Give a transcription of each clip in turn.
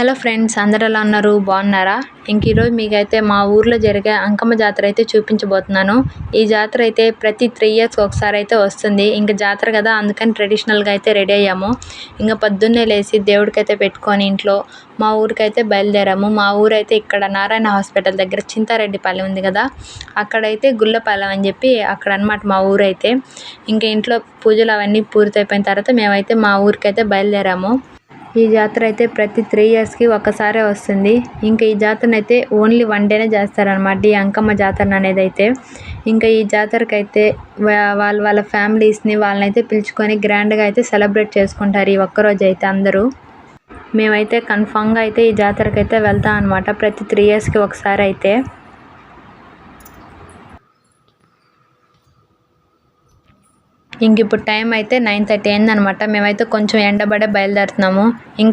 Hello friends, అందరు ఎలా ఉన్నారు? బాగున్నారా? ఈరోజు మీకైతే మా ఊర్లో జరిగే అంకమ్మ జాతర అయితే చూపించబోతున్నాను. ఈ జాతర అయితే ప్రతి 3 ఇయర్స్ ఒకసారి అయితే వస్తుంది. జాతర కదా, అందుకని ట్రెడిషనల్గా అయితే రెడీ అయ్యాము. పొద్దున్నే లేచి దేవుడికైతే పెట్టుకొని ఇంట్లో మా ఊరికైతే బయలుదేరాము. మా ఊరైతే ఇక్కడ నారాయణ హాస్పిటల్ దగ్గర చింతారెడ్డిపాలెం ఉంది కదా, అక్కడైతే గుళ్ళపాలెం అని చెప్పి అక్కడ అనమాట మా ఊరైతే. ఇంట్లో పూజలు అవన్నీ పూర్తయిపోయిన తర్వాత మేమైతే మా ఊరికైతే బయలుదేరాము. ఈ జాతర అయితే ప్రతి 3 ఇయర్స్కి ఒకసారే వస్తుంది. ఈ జాతరను అయితే ఓన్లీ 1 డేనే చేస్తారనమాట, ఈ అంకమ్మ జాతర అనేది అయితే. ఈ జాతరకి అయితే వాళ్ళ ఫ్యామిలీస్ని వాళ్ళనైతే పిలుచుకొని గ్రాండ్గా అయితే సెలబ్రేట్ చేసుకుంటారు ఈ ఒక్కరోజు అయితే అందరూ. మేమైతే కన్ఫామ్గా అయితే ఈ జాతరకి అయితే వెళ్తాం అనమాట, ప్రతి 3 ఇయర్స్కి ఒకసారి అయితే. ఇప్పుడు టైం అయితే 9:30 అయిందనమాట. మేమైతే కొంచెం ఎండబడే బయలుదేరుతున్నాము.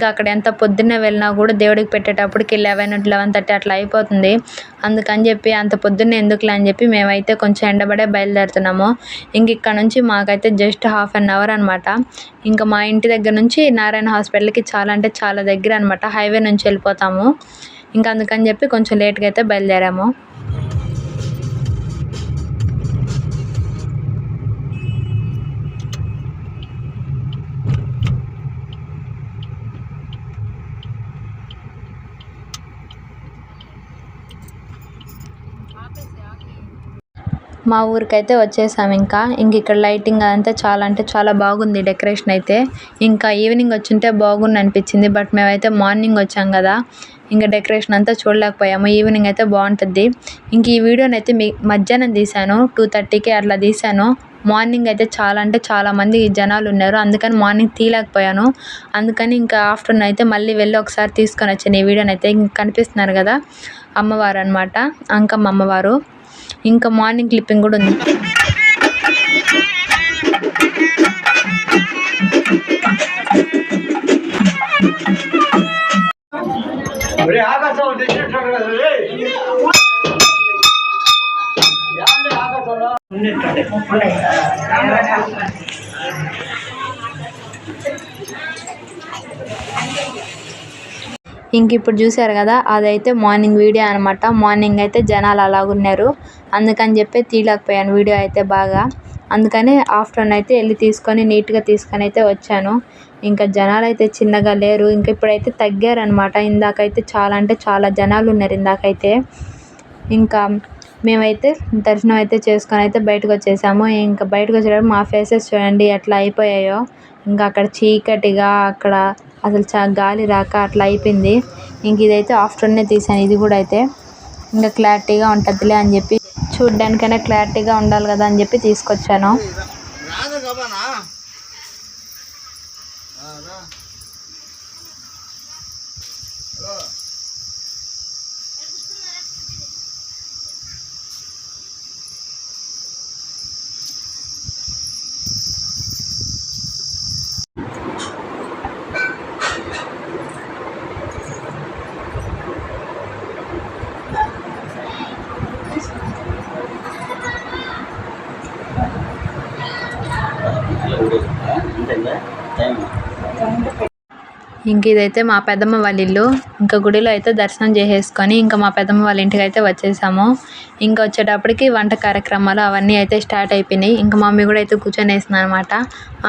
అక్కడ ఎంత పొద్దున్నే వెళ్ళినా కూడా దేవుడికి పెట్టేటప్పటికి 11:30 అట్లా అయిపోతుంది. అందుకని చెప్పి అంత పొద్దున్నే ఎందుకులే అని చెప్పి మేమైతే కొంచెం ఎండబడే బయలుదేరుతున్నాము. ఇక్కడ నుంచి మాకైతే జస్ట్ ½ an hour అనమాట. మా ఇంటి దగ్గర నుంచి నారాయణ హాస్పిటల్కి చాలా అంటే చాలా దగ్గర అనమాట, హైవే నుంచి వెళ్ళిపోతాము. అందుకని చెప్పి కొంచెం లేట్గా అయితే బయలుదేరాము. మా ఊరికైతే వచ్చేసాము. ఇక్కడ లైటింగ్ అదంతా చాలా అంటే చాలా బాగుంది, డెకరేషన్ అయితే. ఈవినింగ్ వచ్చింటే బాగుంది అనిపించింది, బట్ మేమైతే మార్నింగ్ వచ్చాం కదా, డెకరేషన్ అంతా చూడలేకపోయాము. ఈవినింగ్ అయితే బాగుంటుంది. ఈ వీడియోని అయితే మధ్యాహ్నం తీశాను, 2:30కి అట్లా తీశాను. మార్నింగ్ అయితే చాలా అంటే చాలా మంది జనాలు ఉన్నారు, అందుకని మార్నింగ్ తీయలేకపోయాను. అందుకని ఆఫ్టర్నూన్ అయితే మళ్ళీ వెళ్ళి ఒకసారి తీసుకొని వచ్చాను ఈ వీడియోని అయితే. కనిపిస్తున్నారు కదా, అమ్మవారు అనమాట, అంకమ్మ అమ్మవారు. మార్నింగ్ క్లిప్పింగ్ కూడా ఉంది. ఇప్పుడు చూసారు కదా, అదైతే మార్నింగ్ వీడియో అనమాట. మార్నింగ్ అయితే జనాలు అలాగున్నారు, అందుకని చెప్పి తీయలేకపోయాను వీడియో అయితే బాగా. అందుకని ఆఫ్టర్నూన్ అయితే వెళ్ళి తీసుకొని నీట్గా తీసుకొని అయితే వచ్చాను. జనాలు అయితే చిన్నగా లేరు, ఇప్పుడైతే తగ్గారనమాట. ఇందాకైతే చాలా అంటే చాలా జనాలు ఉన్నారు ఇందాకైతే. మేమైతే దర్శనం అయితే చేసుకొని అయితే బయటకు వచ్చేసాము. బయటకు వచ్చేటప్పుడు మా ఫేసెస్ చూడండి ఎట్లా అయిపోయాయో. అక్కడ చీకటిగా, అక్కడ అసలు గాలి రాక అట్లా అయిపోయింది. ఇదైతే ఆఫ్టర్నూనే తీసాను. ఇది కూడా అయితే క్లారిటీగా ఉంటుందిలే అని చెప్పి, చూడ్డానికైనా క్లారిటీగా ఉండాలి కదా అని చెప్పి తీసుకొచ్చాను. ఇదైతే మా పెద్దమ్మ వాళ్ళ ఇల్లు. గుడిలో అయితే దర్శనం చేసేసుకొని మా పెద్దమ్మ వాళ్ళ ఇంటికి అయితే వచ్చేసాము. వచ్చేటప్పటికి వంట కార్యక్రమాలు అవన్నీ అయితే స్టార్ట్ అయిపోయినాయి. మమ్మీ కూడా అయితే కూర్చొని వేసింది అనమాట.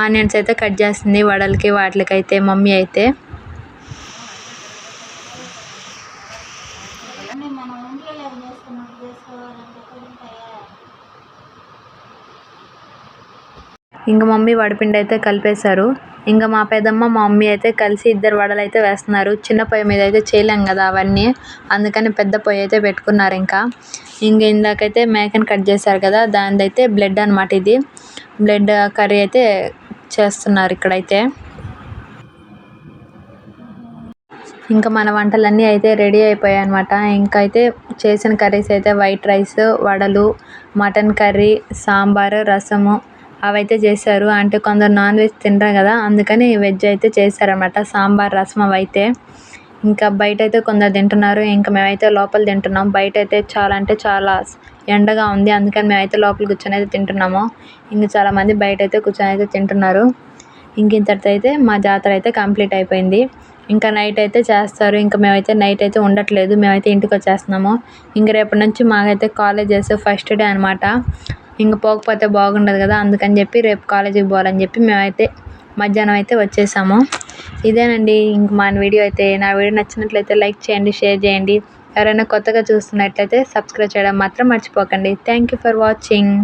ఆనియన్స్ అయితే కట్ చేస్తుంది వడలకి వాటికి అయితే మమ్మీ అయితే. మమ్మీ వడపిండి అయితే కలిపేశారు. మా పెద్దమ్మ మా మమ్మీ అయితే కలిసి ఇద్దరు వడలు అయితే వేస్తున్నారు. చిన్న పొయ్యి మీద అయితే చేయలేం కదా అవన్నీ, అందుకని పెద్ద పొయ్యి అయితే పెట్టుకున్నారు. ఇందాకైతే మేకని కట్ చేశారు కదా, దానిదైతే బ్లడ్ అనమాట. ఇది బ్లడ్ కర్రీ అయితే చేస్తున్నారు ఇక్కడైతే. మన వంటలన్నీ అయితే రెడీ అయిపోయాయి అనమాట. అయితే చేసిన కర్రీస్ అయితే వైట్ రైస్, వడలు, మటన్ కర్రీ, సాంబారు, రసము అవైతే చేశారు. కొందరు నాన్ వెజ్ తినరు కదా, అందుకని వెజ్ అయితే చేశారన్నమాట. సాంబార్, రసం అవైతే. బయట అయితే కొందరు తింటున్నారు, మేమైతే లోపల తింటున్నాం. బయట అయితే చాలా అంటే చాలా ఎండగా ఉంది, అందుకని మేమైతే లోపల కూర్చొని అయితే తింటున్నాము. చాలామంది బయట అయితే కూర్చొని అయితే తింటున్నారు. ఇంతటితో అయితే మా జాతర అయితే కంప్లీట్ అయిపోయింది. ఇంకా నైట్ అయితే చేస్తారు. ఇంకా మేమైతే నైట్ అయితే ఉండట్లేదు, మేమైతే ఇంటికి వచ్చేస్తున్నాము. ఇంక రేపటి నుంచి మాకైతే కాలేజెస్ ఫస్ట్ డే అనమాట. ఇంక పోకపోతే బాగుండదు కదా, అందుకని చెప్పి రేపు కాలేజీకి పోవాలని చెప్పి మేమైతే మధ్యాహ్నం అయితే వచ్చేసాము. ఇదేనండి ఇంక మా వీడియో అయితే. నా వీడియో నచ్చినట్లయితే లైక్ చేయండి, షేర్ చేయండి. ఎవరైనా కొత్తగా చూస్తున్నట్లయితే సబ్స్క్రైబ్ చేయడం మాత్రం మర్చిపోకండి. Thank you for watching.